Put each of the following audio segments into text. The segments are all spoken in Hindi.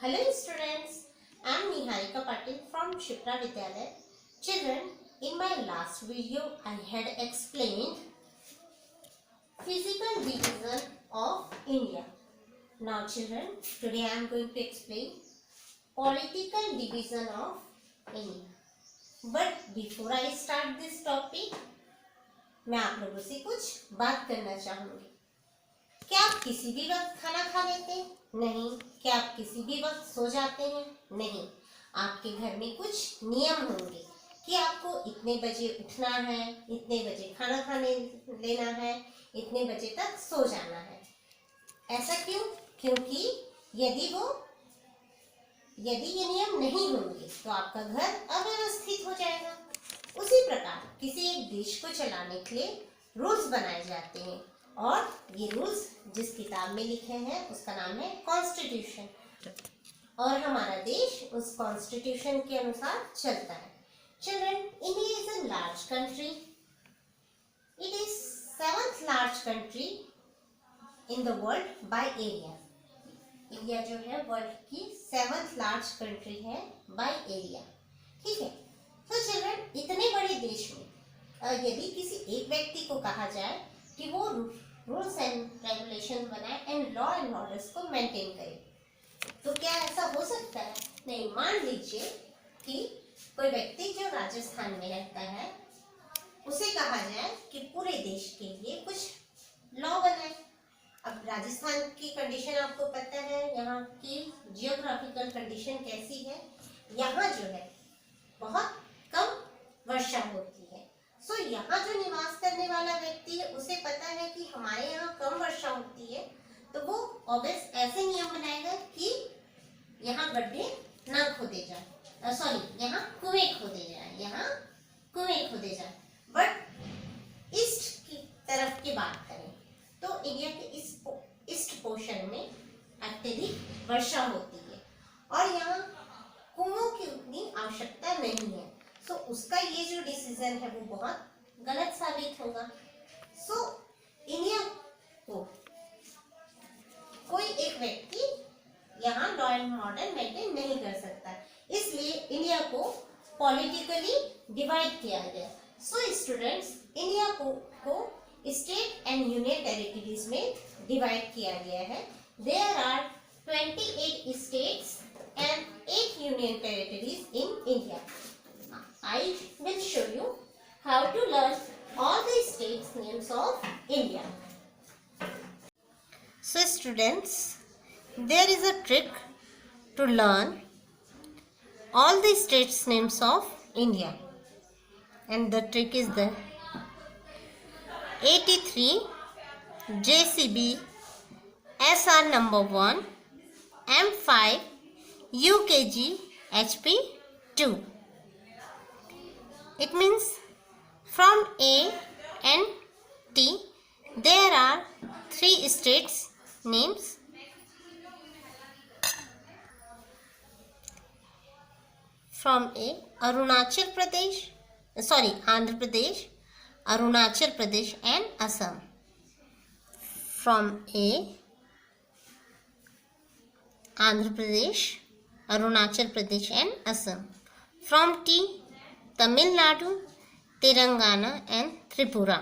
Hello students, I am Niharika Patil from Shipra Vidyalaya. Children, in my last video I had explained physical division of India. Now children, today I am going to explain political division of India. But before I start this topic, मैं आप लोगों से कुछ बात करना चाहूँगी। क्या आप किसी भी वक्त खाना खा लेते हैं? नहीं। क्या आप किसी भी वक्त सो जाते हैं? नहीं। आपके घर में कुछ नियम होंगे कि आपको इतने बजे उठना है, इतने बजे खाना खाने लेना है, इतने बजे तक सो जाना है। ऐसा क्यों? क्योंकि यदि ये नियम नहीं होंगे तो आपका घर अव्यवस्थित हो जाएगा। उसी प्रकार किसी एक देश को चलाने के लिए रूल्स बनाए जाते हैं और ये रूल्स जिस किताब में लिखे हैं उसका नाम है कॉन्स्टिट्यूशन, और हमारा देश उस कॉन्स्टिट्यूशन के अनुसार चलता है। Children, India is a large country. It is 7th large country in the world by area. India जो है वर्ल्ड की 7th लार्ज कंट्री है बाय एरिया। ठीक है। तो चिल्ड्रन, इतने बड़े देश में यदि किसी एक व्यक्ति को कहा जाए कि वो रूल्स एंड रेगुलेशन बनाए एंड लॉ एंड ऑर्डर्स को मेंटेन करे, तो क्या ऐसा हो सकता है? नहीं। मान लीजिए कि कोई व्यक्ति जो राजस्थान में रहता है उसे कहा जाए कि पूरे देश के लिए कुछ लॉ बनाए। अब राजस्थान की कंडीशन आपको पता है, यहाँ की जियोग्राफिकल कंडीशन कैसी है। यहाँ जो है बहुत कम वर्षा होती है। सो यहाँ जो निवास करने वाला व्यक्ति है उसे पता है कि हमारे यहाँ कम वर्षा होती है, तो वो ऑब्वियस ऐसे नियम बनाएगा कि यहाँ गड्ढे ना खोदे जाए, यहाँ कुएं खोदे जाए। बट ईस्ट की तरफ की बात करें तो इंडिया के इस ईस्ट पोर्शन में अत्यधिक वर्षा होती है और यहाँ कुओं की उतनी आवश्यकता नहीं है। सो उसका ये जो डिसीजन है वो बहुत गलत साबित होगा। सो इंडिया को कोई एक व्यक्ति यहाँ लॉ एंड ऑर्डर मेंटेन नहीं कर सकता, इसलिए इंडिया को पॉलिटिकली डिवाइड किया गया। सो स्टूडेंट्स, इंडिया को स्टेट एंड यूनियन टेरिटरीज में डिवाइड किया गया है। There are 28 states and 8 union territories in India. I will show you how to learn all the states names of India. So students, there is a trick to learn all the states names of India, and the trick is the 83 JCB SR number 1 M5 UKG HP 2. It means from A and T there are 3 states names. From A, Andhra Pradesh, Arunachal Pradesh and Assam. From A, Andhra Pradesh, Arunachal Pradesh and Assam. From T, Tamil Nadu, Telangana and Tripura.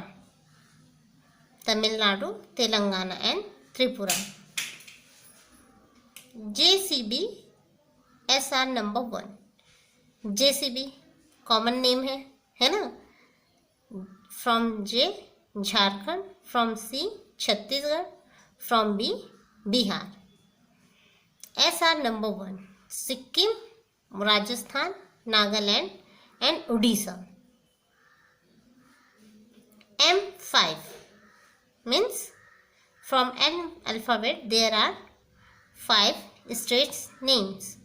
Tamil Nadu, Telangana and Tripura. JCB SR number 1. JCB common name है ना? From J, Jharkhand. From C, Chhattisgarh. From B, Bihar. SR number 1, Sikkim, Rajasthan, Nagaland and Odisha. M5 means from an alphabet there are 5 states names: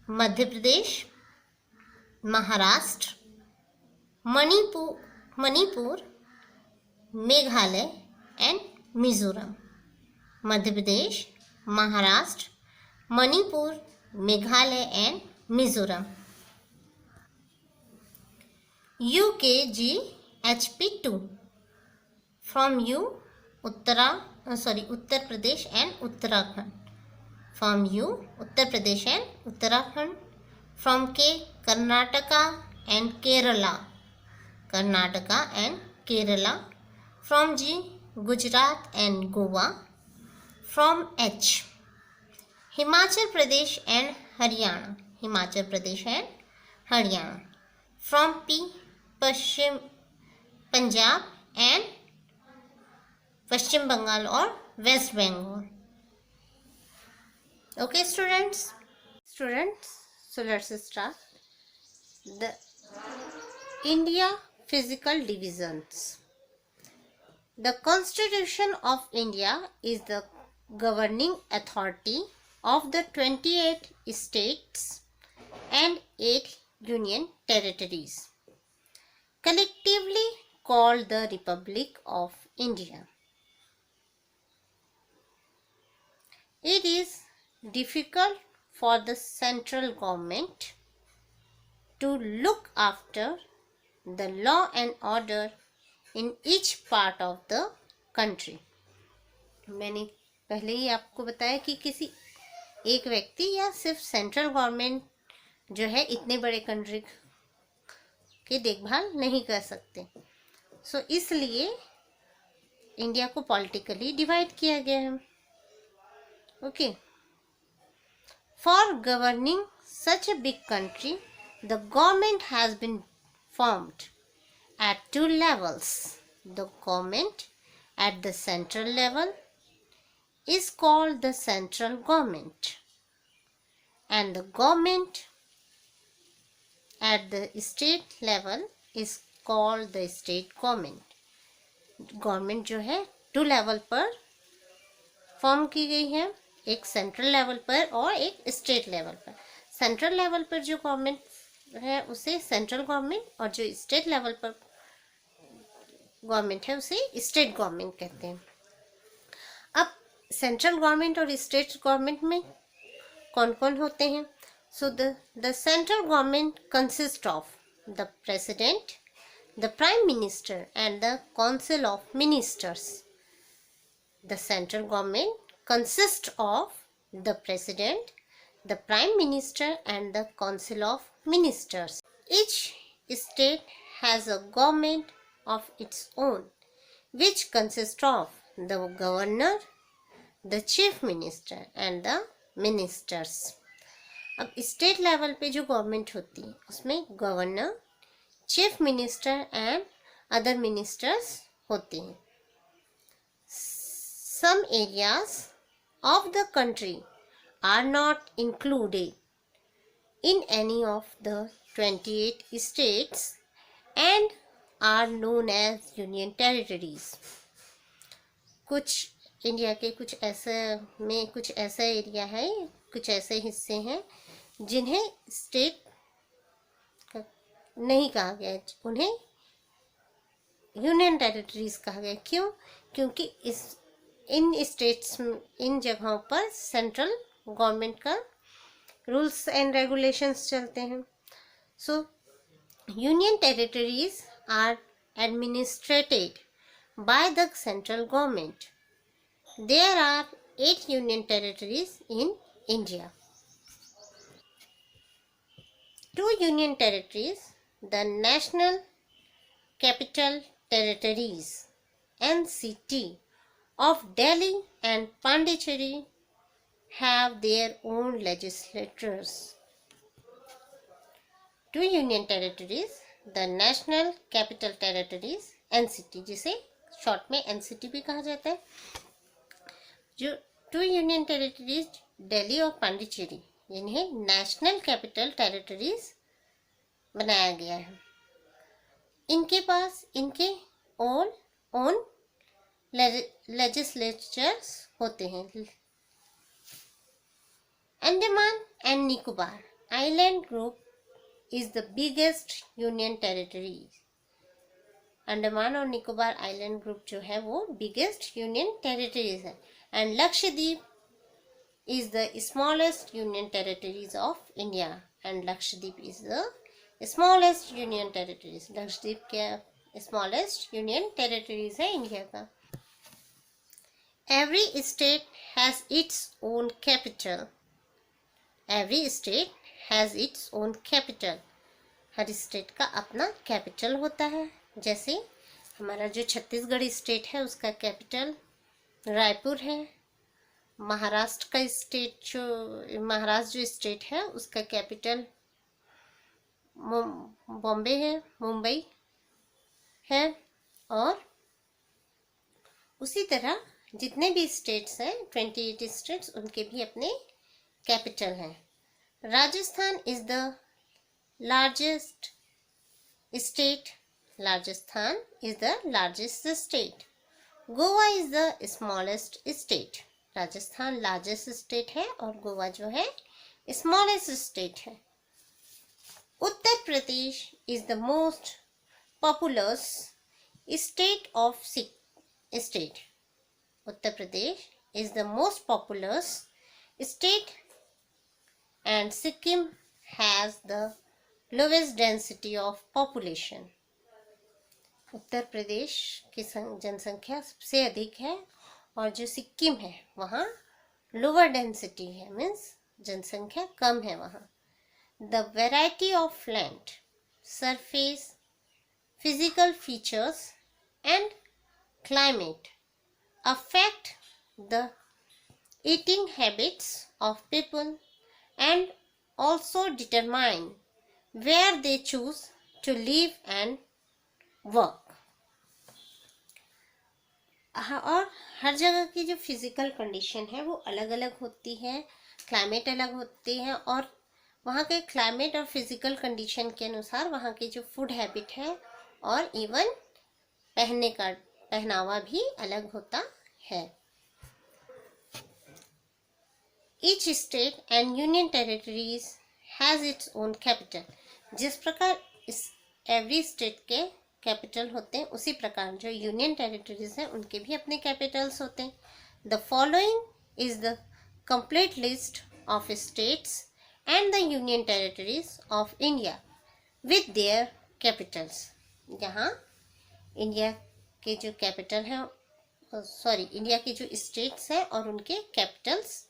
Madhya Pradesh, Maharashtra, Manipur, Meghalaya and Mizoram. Madhya Pradesh, Maharashtra, Manipur, Meghalaya and Mizoram. UKG HP 2. From U, Uttar Pradesh and Uttarakhand. From U Uttar Pradesh and Uttarakhand, from K Karnataka and Kerala, Karnataka and Kerala, from G Gujarat and Goa, from H Himachal Pradesh and Haryana, Himachal Pradesh and Haryana, from P Paschim Punjab and Paschim Bengal और west Bengal. Okay, students, so let's start. The India physical divisions. The Constitution of India is the governing authority of the 28 states and 8 union territories, collectively called the Republic of India. It is difficult for the central government to look after the law and order in each part of the country. मैंने पहले ही आपको बताया कि किसी एक व्यक्ति या सिर्फ सेंट्रल गवर्नमेंट जो है इतने बड़े कंट्री की देखभाल नहीं कर सकते. सो इसलिए इंडिया को पॉलिटिकली डिवाइड किया गया है. Okay. For governing such a big country, the government has been formed at two levels. The government at the central level is called the central government, and the government at the state level is called the state government. Government जो है टू लेवल पर फॉर्म की गई है, एक सेंट्रल लेवल पर और एक स्टेट लेवल पर. सेंट्रल लेवल पर जो गवर्नमेंट है उसे सेंट्रल गवर्नमेंट और जो स्टेट लेवल पर गवर्नमेंट है उसे स्टेट गवर्नमेंट कहते हैं. अब सेंट्रल गवर्नमेंट और स्टेट गवर्नमेंट में कौन कौन होते हैं? So the central government consist of the president, the prime minister and the council of ministers. The central government consists of the president, the prime minister and the council of ministers. Each state has a government of its own which consists of the governor, the chief minister and the ministers. अब स्टेट लेवल पे जो गवर्नमेंट होती है उसमें governor, chief minister and other ministers होते हैं. Some areas of the country are not included in any of the 28 states and are known as union territories. कुछ इंडिया के कुछ ऐसा एरिया है, कुछ ऐसे हिस्से हैं जिन्हें स्टेट नहीं कहा गया, उन्हें यूनियन टेरिटरीज कहा गया. क्यों? क्योंकि इन स्टेट्स, इन जगहों पर सेंट्रल गवर्नमेंट का रूल्स एंड रेगुलेशंस चलते हैं. So union territories are administered by the central government. There are 8 union territories in India. 2 union territories, the national capital territories NCT of Delhi and Pondicherry have their own legislatures. 2 union territories, the National Capital Territories NCT, जिसे शॉर्ट में NCT भी कहा जाता है. जो 2 यूनियन टेरिटरीज दिल्ली और पांडिचेरी, इन्हें नेशनल कैपिटल टेरिटरीज बनाया गया है. इनके पास इनके ओन लेजिस्लेचर्स होते हैं. Andaman and Nicobar island group is the biggest union territory. Andaman और निकोबार आइलैंड ग्रुप जो है वो बिगेस्ट यूनियन टेरिटरीज है. And Lakshadweep is the smallest union territories of India. And Lakshadweep is the smallest union territories. Lakshadweep क्या स्मॉलेस्ट यूनियन टेरिटरीज है इंडिया का. Every state has its own capital. Every state has its own capital. Her state का अपना कैपिटल होता है. जैसे हमारा जो छत्तीसगढ़ स्टेट है उसका कैपिटल रायपुर है. महाराष्ट्र जो स्टेट है उसका कैपिटल बॉम्बे है, मुंबई है. और उसी तरह जितने भी स्टेट्स हैं 28 स्टेट्स उनके भी अपने कैपिटल हैं. Rajasthan is the largest state. Rajasthan is the largest state. Goa is the smallest state. Rajasthan largest state है और गोवा जो है स्मॉलेस्ट स्टेट है. Uttar Pradesh is the most populous state of state. Uttar Pradesh is the most populous state and Sikkim has the lowest density of population. Uttar Pradesh की जनसंख्या सबसे अधिक है और जो सिक्किम है वहाँ लोअर डेंसिटी है, मीन्स जनसंख्या कम है वहाँ. The variety of land, surface, physical features and climate affect the eating habits of people and also determine where they choose to live and work. और हर जगह की जो फिजिकल कंडीशन है वो अलग अलग होती है, क्लाइमेट अलग होती है और वहाँ के क्लाइमेट और फिजिकल कंडीशन के अनुसार वहाँ की जो फूड हैबिट है और इवन पहनावा भी अलग होता है. Each state and union territories has its own capital. जिस प्रकार इस एवरी स्टेट के कैपिटल होते हैं उसी प्रकार जो यूनियन टेरिटरीज हैं उनके भी अपने कैपिटल्स होते हैं. The following is the complete list of states and the union territories of India with their Capitals. यहाँ इंडिया के जो कैपिटल हैं इंडिया की जो स्टेट्स हैं और उनके कैपिटल्स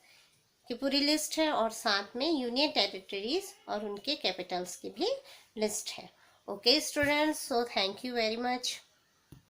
की पूरी लिस्ट है और साथ में यूनियन टेरिटरीज और उनके कैपिटल्स की भी लिस्ट है. Okay students, so thank you very much.